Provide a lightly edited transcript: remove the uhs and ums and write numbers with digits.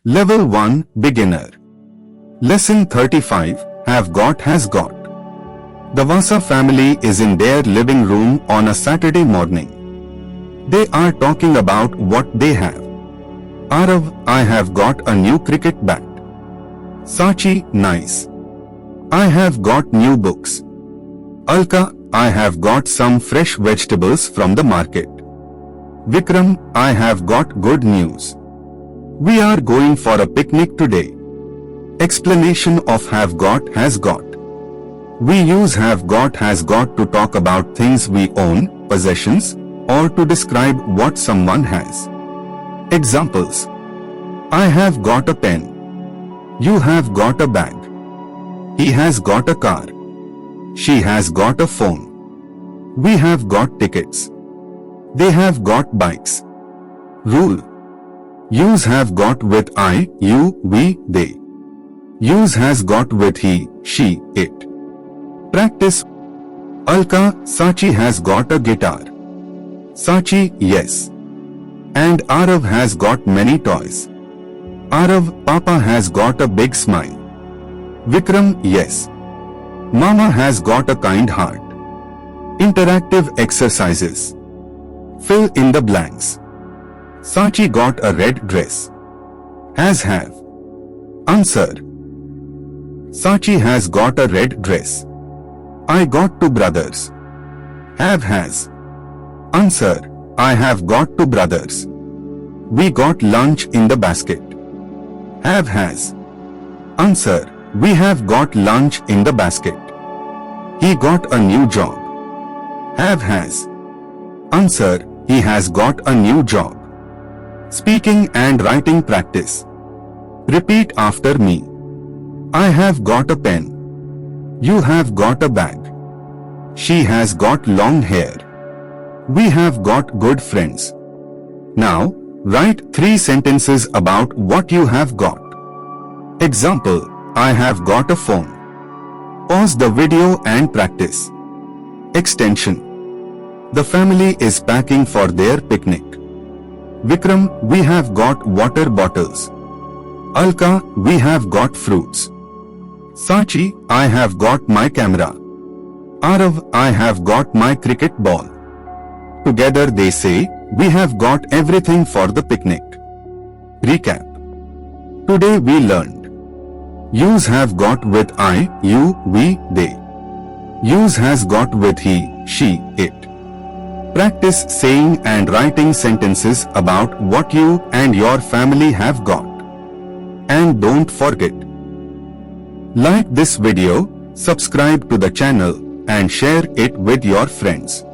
Level 1 Beginner. Lesson 35 Have got has got. The Vasa family is in their living room on a Saturday morning. They are talking about what they have. Arav, I have got a new cricket bat. Sachi, nice. I have got new books. Alka, I have got some fresh vegetables from the market. Vikram, I have got good news. We are going for a picnic today. Explanation of have got has got. We use have got has got to talk about things we own, possessions, or to describe what someone has. Examples. I have got a pen. You have got a bag. He has got a car. She has got a phone. We have got tickets. They have got bikes. Rule. Use have got with I, you, we, they. Use has got with he, she, it. Practice. Alka, Sachi has got a guitar. Sachi, yes. And Arav has got many toys. Arav, Papa has got a big smile. Vikram, yes. Mama has got a kind heart. Interactive exercises. Fill in the blanks. Sachi got a red dress. Has have. Answer. Sachi has got a red dress. I got two brothers. Have has. Answer. I have got two brothers. We got lunch in the basket. Have has. Answer. We have got lunch in the basket. He got a new job. Have has. Answer. He has got a new job. Speaking and writing practice. Repeat after me. I have got a pen. You have got a bag. She has got long hair. We have got good friends. Now, write 3 sentences about what you have got. Example, I have got a phone. Pause the video and practice. Extension. The family is packing for their picnic. Vikram, we have got water bottles. Alka, we have got fruits. Sachi, I have got my camera. Arav, I have got my cricket ball. Together they say, we have got everything for the picnic. Recap. Today we learned. Use have got with I, you, we, they. Use has got with he, she, it. Practice saying and writing sentences about what you and your family have got. And don't forget. Like this video, subscribe to the channel, and share it with your friends.